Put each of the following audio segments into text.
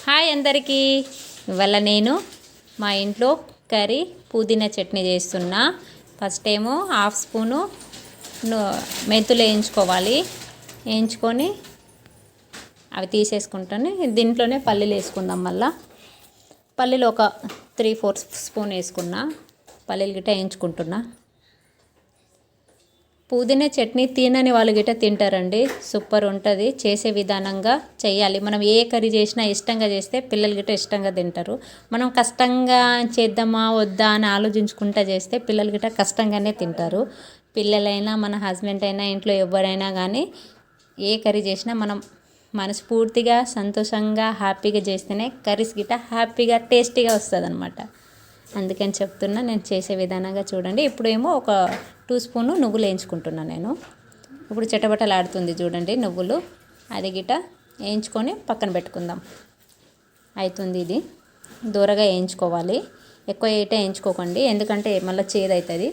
Hi అందరికీ. ఇవాళ నేను మా ఇంట్లో కర్రీ పుదీనా చట్నీ చేస్తున్నా. ఫస్ట్ ఏమో హాఫ్ స్పూను మెంతులు వేయించుకొని అవి తీసేసుకుంటాను. దీంట్లోనే పల్లీలు వేసుకుందాం. మళ్ళీ పల్లీలు ఒక 3-4 స్పూన్ వేసుకున్నా. పల్లీలు గిట్ట వేయించుకుంటున్నా. పుదీనా చట్నీ తినని వాళ్ళు గిట్ట తింటారండి. సూపర్ ఉంటుంది. చేసే విధానంగా చేయాలి. మనం ఏ కర్రీ చేసినా ఇష్టంగా చేస్తే పిల్లలు గిట్ట ఇష్టంగా తింటారు. మనం కష్టంగా చేద్దామా వద్దా అని ఆలోచించుకుంటా చేస్తే పిల్లలు గిట్ట కష్టంగానే తింటారు. పిల్లలైనా మన హస్బెండ్ అయినా ఇంట్లో ఎవరైనా కానీ ఏ కర్రీ చేసినా మనం మనస్ఫూర్తిగా సంతోషంగా హ్యాపీగా చేస్తేనే కర్రీస్ గిట్ట హ్యాపీగా టేస్టీగా వస్తుంది అనమాట. అందుకని చెప్తున్నా. నేను చేసే విధానంగా చూడండి. ఇప్పుడు ఏమో ఒక 2 స్పూన్లు నువ్వులు వేయించుకుంటున్నాను నేను. ఇప్పుడు చిటపటలాడుతుంది చూడండి నువ్వులు. అది గిట్ట వేయించుకొని పక్కన పెట్టుకుందాం. అవుతుంది. ఇది దూరగా వేయించుకోవాలి. ఎక్కువ వేయించుకోకండి, ఎందుకంటే మళ్ళీ చేదవుతుంది.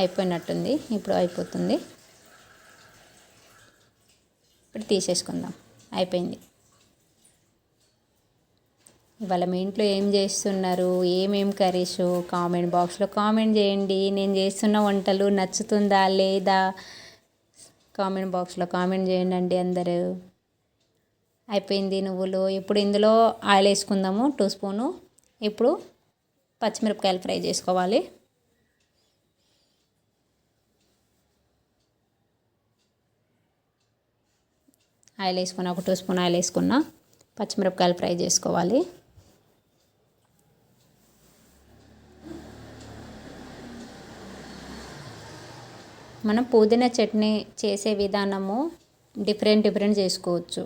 అయిపోయినట్టుంది. ఇప్పుడు అయిపోతుంది. ఇప్పుడు తీసేసుకుందాం. అయిపోయింది. ఇవాళ మీ ఇంట్లో ఏం చేస్తున్నారు, ఏమేం కర్రీస్ కామెంట్ బాక్స్లో కామెంట్ చేయండి. నేను చేస్తున్న వంటలు నచ్చుతుందా లేదా కామెంట్ బాక్స్లో కామెంట్ చేయండి అందరూ. అయిపోయింది నువ్వులు. ఇప్పుడు ఇందులో ఆయిల్ వేసుకుందాము 2 స్పూను. ఇప్పుడు పచ్చిమిరపకాయలు ఫ్రై చేసుకోవాలి. ఆయిల్ వేసుకున్నా, ఒక 2 స్పూన్ ఆయిల్ వేసుకున్నా. పచ్చిమిరపకాయలు ఫ్రై చేసుకోవాలి. మనం పుదీనా చట్నీ చేసే విధానము డిఫరెంట్ చేసుకోవచ్చు.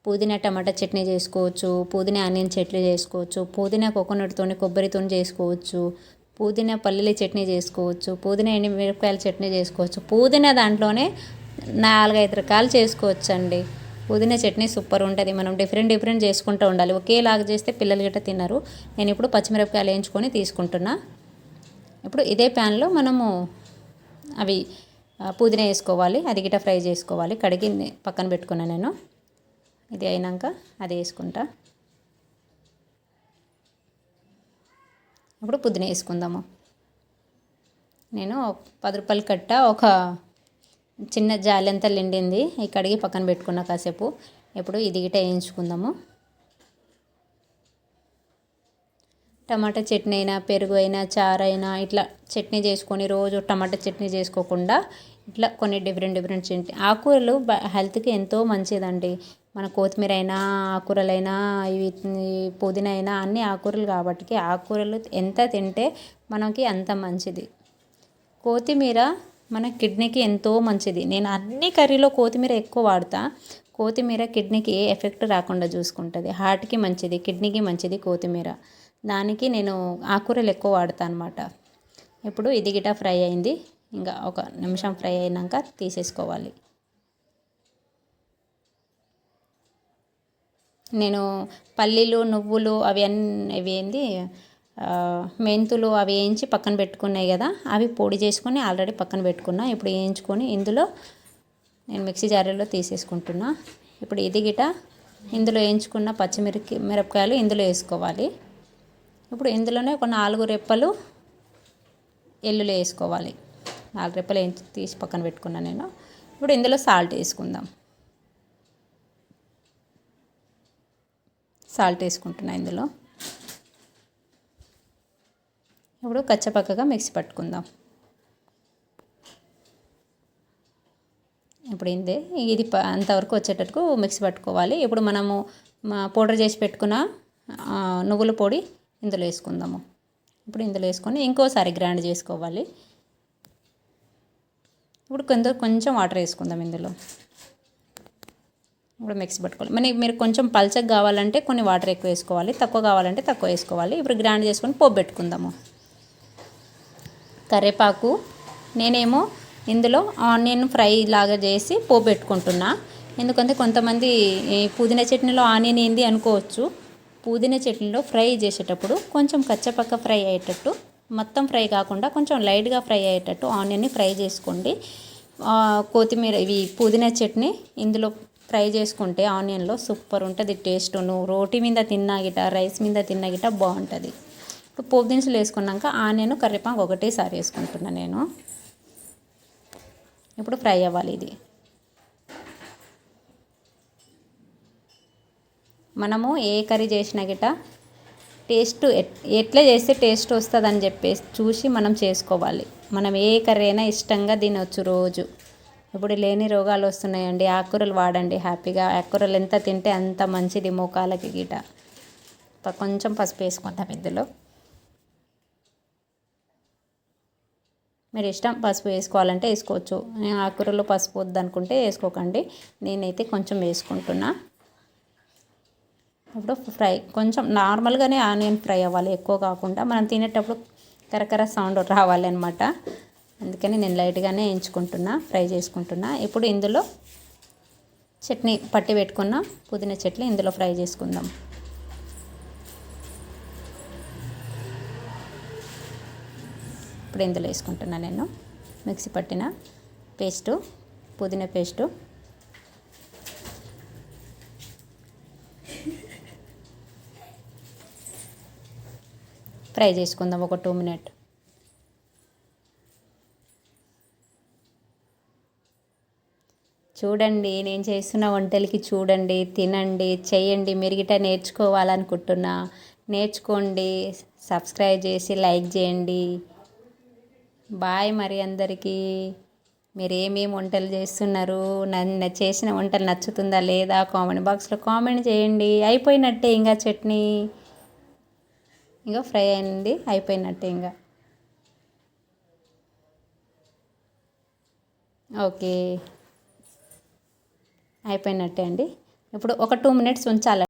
పుదీనా టమాటా చట్నీ చేసుకోవచ్చు, పుదీనా ఆనియన్ చట్నీ చేసుకోవచ్చు, పుదీనా కోకోనట్తోని కొబ్బరితో చేసుకోవచ్చు, పుదీనా పల్లీల చట్నీ చేసుకోవచ్చు, పుదీనా ఎండుమిరపకాయల చట్నీ చేసుకోవచ్చు. పుదీనా దాంట్లోనే 4-5 రకాలు చేసుకోవచ్చు అండి. పుదీనా చట్నీ సూపర్ ఉంటుంది. మనం డిఫరెంట్ చేసుకుంటూ ఉండాలి. ఒకేలాగా చేస్తే పిల్లలు గిట్ట తినరు. నేను ఇప్పుడు పచ్చిమిరపకాయలు వేయించుకొని తీసుకుంటున్నా. ఇప్పుడు ఇదే ప్యాన్లో మనము అవి పుదీనా వేసుకోవాలి. అది గిట్ట ఫ్రై చేసుకోవాలి. కడిగి పక్కన పెట్టుకున్నా నేను. ఇది అయినాక అది వేసుకుంటా. ఇప్పుడు పుదీనా వేసుకుందాము. నేను 10 రూపాయల కట్ట ఒక చిన్న జాలంతా నిండింది. ఈ కడిగి పక్కన పెట్టుకున్నా కాసేపు. ఇప్పుడు ఇది గిట్ట వేయించుకుందాము. టమాటా చట్నీ అయినా, పెరుగు అయినా, చారు అయినా ఇట్లా చట్నీ చేసుకొని రోజు టమాటా చట్నీ చేసుకోకుండా ఇట్లా కొన్ని డిఫరెంట్ చట్నీ. ఆకుకూరలు హెల్త్కి ఎంతో మంచిదండి. మన కొత్తిమీర అయినా, ఆకుకూరలైనా, ఇవి పుదీనా అయినా అన్ని ఆకుకూరలు కాబట్టి ఆకుకూరలు ఎంత తింటే మనకి అంత మంచిది. కొత్తిమీర మన కిడ్నీకి ఎంతో మంచిది. నేను అన్ని కర్రీలో కొత్తిమీర ఎక్కువ వాడతా. కొత్తిమీర కిడ్నీకి ఏ ఎఫెక్ట్ రాకుండా చూసుకుంటుంది. హార్ట్కి మంచిది, కిడ్నీకి మంచిది కొత్తిమీర. దానికి నేను ఆకుకూరలు ఎక్కువ వాడతాను అనమాట. ఇప్పుడు ఇది గిట ఫ్రై అయింది. ఇంకా ఒక నిమిషం ఫ్రై అయినాక తీసేసుకోవాలి. నేను పల్లీలు, నువ్వులు అవి ఏంది మెంతులు అవి వేయించి పక్కన పెట్టుకున్నాయి కదా, అవి పొడి చేసుకొని ఆల్రెడీ పక్కన పెట్టుకున్నా. ఇప్పుడు వేయించుకొని ఇందులో నేను మిక్సీ జారీలో తీసేసుకుంటున్నా. ఇప్పుడు ఇది గిట ఇందులో వేయించుకున్న మిరపకాయలు ఇందులో వేసుకోవాలి. ఇప్పుడు ఇందులోనే ఒక 4 రెప్పలు ఎల్లుల్లి వేసుకోవాలి. 4 రెప్పలు తీసి పక్కన పెట్టుకున్నాను నేను. ఇప్పుడు ఇందులో సాల్ట్ వేసుకుందాం. సాల్ట్ వేసుకుంటున్నా ఇందులో. ఇప్పుడు కచ్చపక్కగా మిక్సీ పట్టుకుందాం. ఇప్పుడు ఇది అంతవరకు వచ్చేటట్టుకు మిక్సీ పట్టుకోవాలి. ఇప్పుడు మనము పౌడర్ చేసి పెట్టుకున్న నువ్వుల పొడి ఇందులో వేసుకుందాము. ఇప్పుడు ఇందులో వేసుకొని ఇంకోసారి గ్రైండ్ చేసుకోవాలి. ఇప్పుడు కొంచెం వాటర్ వేసుకుందాం ఇందులో. ఇప్పుడు మిక్సీ పట్టుకోవాలి. మీరు కొంచెం పల్చగా కావాలంటే కొన్ని వాటర్ ఎక్కువ వేసుకోవాలి, తక్కువ కావాలంటే తక్కువ వేసుకోవాలి. ఇప్పుడు గ్రైండ్ చేసుకొని పోపు పెట్టుకుందాము. కరివేపాకు నేనేమో ఇందులో ఆనియన్ ఫ్రై లాగా చేసి పోపు పెట్టుకుంటున్నా. ఎందుకంటే కొంతమంది పుదీనా చట్నీలో ఆనియన్ ఏంది అనుకోవచ్చు. పుదీనా చట్నీలో ఫ్రై చేసేటప్పుడు కొంచెం కచ్చపక్క ఫ్రై అయ్యేటట్టు, మొత్తం ఫ్రై కాకుండా కొంచెం లైట్గా ఫ్రై అయ్యేటట్టు ఆనియన్ని ఫ్రై చేసుకోండి. కొత్తిమీర ఇవి పుదీనా చట్నీ ఇందులో ఫ్రై చేసుకుంటే ఆనియన్లో సూపర్ ఉంటుంది టేస్ట్. నువ్వు రోటీ మీద తిన్నా గిట రైస్ మీద తిన్నా గిట బాగుంటుంది. ఇప్పుడు పోపు దినుసులు వేసుకున్నాక ఆనియన్ కరివేపాకు ఒకటేసారి వేసుకుంటున్నాను నేను. ఇప్పుడు ఫ్రై అవ్వాలి ఇది. మనము ఏ కర్రీ చేసినా గిట టేస్ట్ ఎట్లా చేస్తే టేస్ట్ వస్తుందని చెప్పేసి చూసి మనం చేసుకోవాలి. మనం ఏ కర్రీ అయినా ఇష్టంగా తినొచ్చు రోజు. ఇప్పుడు లేని రోగాలు వస్తున్నాయండి, ఆకుకూరలు వాడండి హ్యాపీగా. ఆకుకూరలు ఎంత తింటే అంత మంచిది మోకాలకి గిట. కొంచెం పసుపు వేసుకుందాం ఇందులో. మీరు ఇష్టం పసుపు వేసుకోవాలంటే వేసుకోవచ్చు. ఆకుకూరలో పసుపు వద్దనుకుంటే వేసుకోకండి. నేనైతే కొంచెం వేసుకుంటున్నా. ఇప్పుడు ఫ్రై కొంచెం నార్మల్గానే ఆనియన్ ఫ్రై అవ్వాలి, ఎక్కువ కాకుండా. మనం తినేటప్పుడు కరకర సౌండ్ రావాలి అనమాట. అందుకని నేను లైట్గానే ఫ్రై చేసుకుంటున్నా. ఇప్పుడు ఇందులో చట్నీ పట్టి పెట్టుకున్న పుదీనా చట్నీ ఇందులో ఫ్రై చేసుకుందాం. ఇప్పుడు ఇందులో వేసుకుంటున్నా నేను మిక్సీ పట్టిన పేస్టు, పుదీనా పేస్టు. ఫ్రై చేసుకుందాం ఒక 2 మినిట్. చూడండి నేను చేస్తున్న వంటలకి చూడండి, తినండి, చేయండి. మీరు గిట్ట నేర్చుకోవాలనుకుంటున్నా నేర్చుకోండి. సబ్స్క్రైబ్ చేసి లైక్ చేయండి. బాయ్ మరి అందరికీ. మీరు ఏమేమి వంటలు చేస్తున్నారు, నన్ను చేసిన వంటలు నచ్చుతుందా లేదా కామెంట్ బాక్స్లో కామెంట్ చేయండి. అయిపోయినట్టే ఇంకా చట్నీ ఇంకా ఫ్రై అయింది, అయిపోయినట్టే ఇంకా. ఓకే అయిపోయినట్టే అండి. ఇప్పుడు ఒక 2 మినిట్స్ ఉంచాలి.